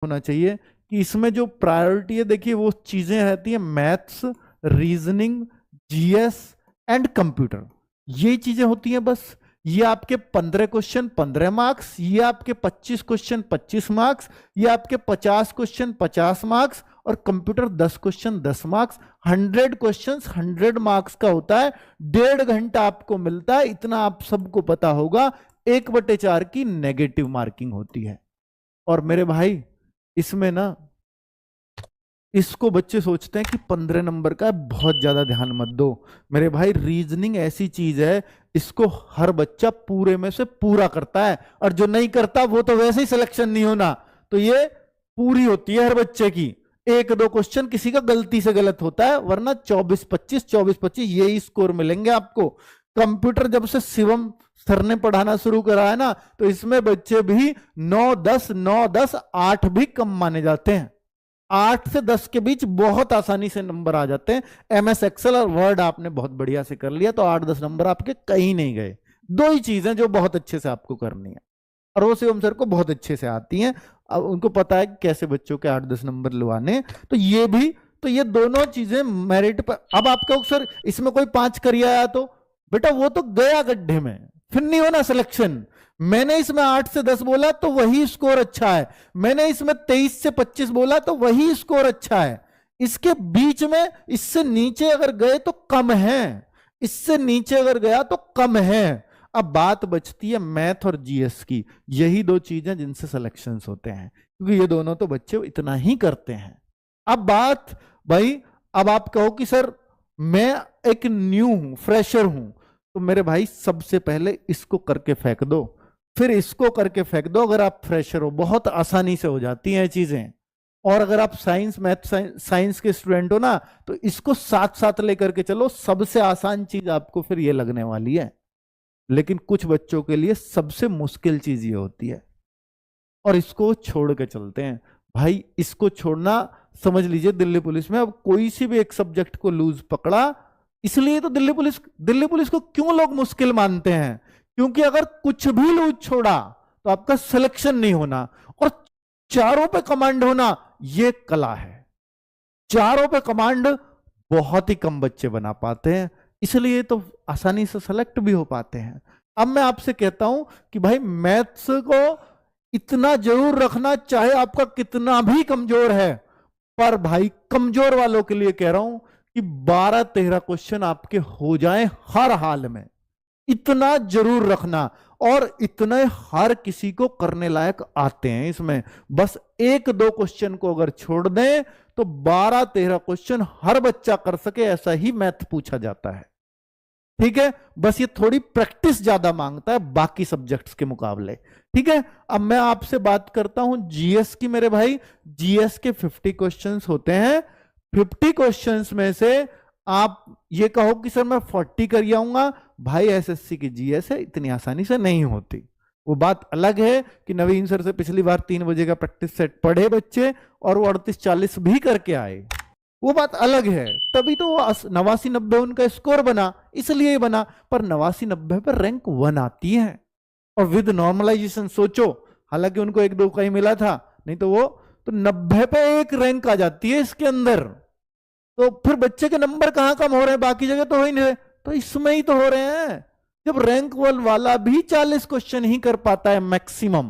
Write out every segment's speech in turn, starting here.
होना चाहिए कि इसमें जो प्रायोरिटी है, देखिए वो चीजें रहती है maths, reasoning, GS and computer, ये चीजें होती हैं बस। ये आपके 15 क्वेश्चन 15 मार्क्स, ये आपके 25 क्वेश्चन 25 मार्क्स, ये आपके 50 क्वेश्चन 50 मार्क्स, और computer 10 question 10 marks. 100 question 100 marks का होता है। 1.5 घंटा आपको मिलता है, इतना आप सबको पता होगा। 1/4 की नेगेटिव मार्किंग होती है। और मेरे भाई इसमें ना, इसको बच्चे सोचते हैं कि 15 नंबर का है, बहुत ज्यादा ध्यान मत दो। मेरे भाई रीजनिंग ऐसी चीज है, इसको हर बच्चा पूरे में से पूरा करता है, और जो नहीं करता वो तो वैसे ही सिलेक्शन नहीं होना। तो ये पूरी होती है हर बच्चे की। 1-2 क्वेश्चन किसी का गलती से गलत होता है, वरना 24-25 24-25 यही स्कोर मिलेंगे आपको। कंप्यूटर जब से शिवम सर ने पढ़ाना शुरू करा है ना, तो इसमें बच्चे भी 9-10 9-10 8 भी कम माने जाते हैं। 8 से 10 के बीच बहुत आसानी से नंबर आ जाते हैं। एमएस एक्सेल और वर्ड आपने बहुत बढ़िया से कर लिया तो 8-10 नंबर आपके कहीं नहीं गए। 2 ही चीजें जो बहुत अच्छे से आपको करनी है, और वो शिवम सर को बहुत अच्छे से आती हैं। अब उनको पता है कि कैसे बच्चों के 8-10 नंबर लुआने। तो ये भी, तो ये दोनों चीजें मेरिट पर। अब आपका सर इसमें कोई 5 कर आया तो बेटा वो तो गया गड्ढे में, फिर नहीं होना सिलेक्शन। मैंने इसमें 8 से 10 बोला तो वही स्कोर अच्छा है, मैंने इसमें 23 से 25 बोला तो वही स्कोर अच्छा है। इसके बीच में इससे नीचे अगर गए तो कम है, इससे नीचे अगर गया तो कम है। अब बात बचती है मैथ और जीएस की। यही 2 चीजें जिनसे सिलेक्शंस होते हैं, क्योंकि ये दोनों तो बच्चे इतना ही करते हैं। अब बात भाई, अब आप कहो कि सर मैं एक न्यू हूं, फ्रेशर हूं, तो मेरे भाई सबसे पहले इसको करके फेंक दो, फिर इसको करके फेंक दो। अगर आप फ्रेशर हो, बहुत आसानी से हो जाती हैं चीजें। और अगर आप साइंस मैथ साइंस के स्टूडेंट हो ना, तो इसको साथ साथ लेकर के चलो। सबसे आसान चीज आपको फिर ये लगने वाली है, लेकिन कुछ बच्चों के लिए सबसे मुश्किल चीज ये होती है, और इसको छोड़ के चलते हैं। भाई इसको छोड़ना, समझ लीजिए दिल्ली पुलिस में अब कोई सी भी एक सब्जेक्ट को लूज पकड़ा, इसलिए तो दिल्ली पुलिस को क्यों लोग मुश्किल मानते हैं, क्योंकि अगर कुछ भी लूज छोड़ा तो आपका सिलेक्शन नहीं होना। और चारों पे कमांड होना ये कला है। चारों पे कमांड बहुत ही कम बच्चे बना पाते हैं, इसलिए तो आसानी से सेलेक्ट भी हो पाते हैं। अब मैं आपसे कहता हूं कि भाई मैथ्स को इतना जरूर रखना, चाहे आपका कितना भी कमजोर है। पर भाई कमजोर वालों के लिए कह रहा हूं कि 12-13 क्वेश्चन आपके हो जाएं हर हाल में, इतना जरूर रखना। और इतने हर किसी को करने लायक आते हैं इसमें। बस 1-2 क्वेश्चन को अगर छोड़ दें तो 12-13 क्वेश्चन हर बच्चा कर सके, ऐसा ही मैथ पूछा जाता है। ठीक है, बस ये थोड़ी प्रैक्टिस ज्यादा मांगता है बाकी सब्जेक्ट्स के मुकाबले। ठीक है, अब मैं आपसे बात करता हूं जीएस की। मेरे भाई जीएस के 50 क्वेश्चंस होते हैं। 50 क्वेश्चंस में से आप ये कहो कि सर मैं 40 कर आऊंगा, भाई एसएससी की जीएस है, इतनी आसानी से नहीं होती। वो बात अलग है कि नवीन सर से पिछली बार 3 बजे का प्रैक्टिस सेट पढ़े बच्चे और वो 38-40 भी करके आए, वो बात अलग है। तभी तो वो 89-90 उनका स्कोर बना, इसलिए बना। पर 89-90 पर रैंक 1 आती है, और विद नॉर्मलाइजेशन सोचो, हालांकि उनको 1-2 का ही मिला था, नहीं तो वो तो 90 पे 1 रैंक आ जाती है इसके अंदर। तो फिर बच्चे के नंबर कहां कम हो रहे हैं, बाकी जगह तो हो ही नहीं रहे, तो इसमें ही तो हो रहे हैं। जब रैंक 1 वाला भी 40 क्वेश्चन ही कर पाता है मैक्सिमम,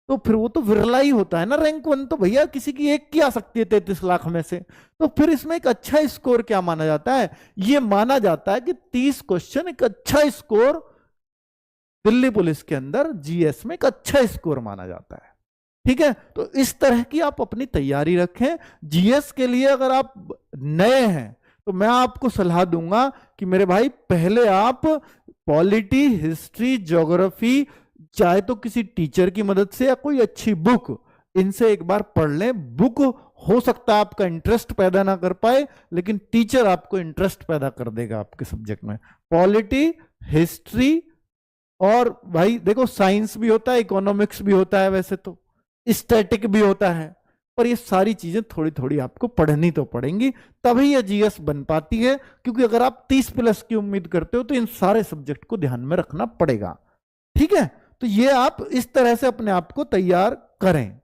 तो फिर वो तो विरला ही होता है ना। रैंक 1 तो भैया किसी की एक की आ सकती है 33 लाख में से। तो फिर इसमें एक अच्छा स्कोर क्या माना जाता है, ये माना जाता है कि 30 क्वेश्चन एक अच्छा स्कोर दिल्ली पुलिस के अंदर जीएस में एक अच्छा स्कोर माना जाता है। ठीक है, तो इस तरह की आप अपनी तैयारी रखें। जीएस के लिए अगर आप नए हैं तो मैं आपको सलाह दूंगा कि मेरे भाई पहले आप पॉलिटी, हिस्ट्री, ज्योग्राफी, चाहे तो किसी टीचर की मदद से या कोई अच्छी बुक, इनसे एक बार पढ़ लें। बुक हो सकता है आपका इंटरेस्ट पैदा ना कर पाए, लेकिन टीचर आपको इंटरेस्ट पैदा कर देगा आपके सब्जेक्ट में। पॉलिटी, हिस्ट्री, और भाई देखो साइंस भी होता है, इकोनॉमिक्स भी होता है, वैसे तो स्टैटिक भी होता है, पर ये सारी चीजें थोड़ी थोड़ी आपको पढ़नी तो पड़ेंगी, तभी ये जीएस बन पाती है। क्योंकि अगर आप 30+ की उम्मीद करते हो तो इन सारे सब्जेक्ट को ध्यान में रखना पड़ेगा। ठीक है, तो ये आप इस तरह से अपने आप को तैयार करें।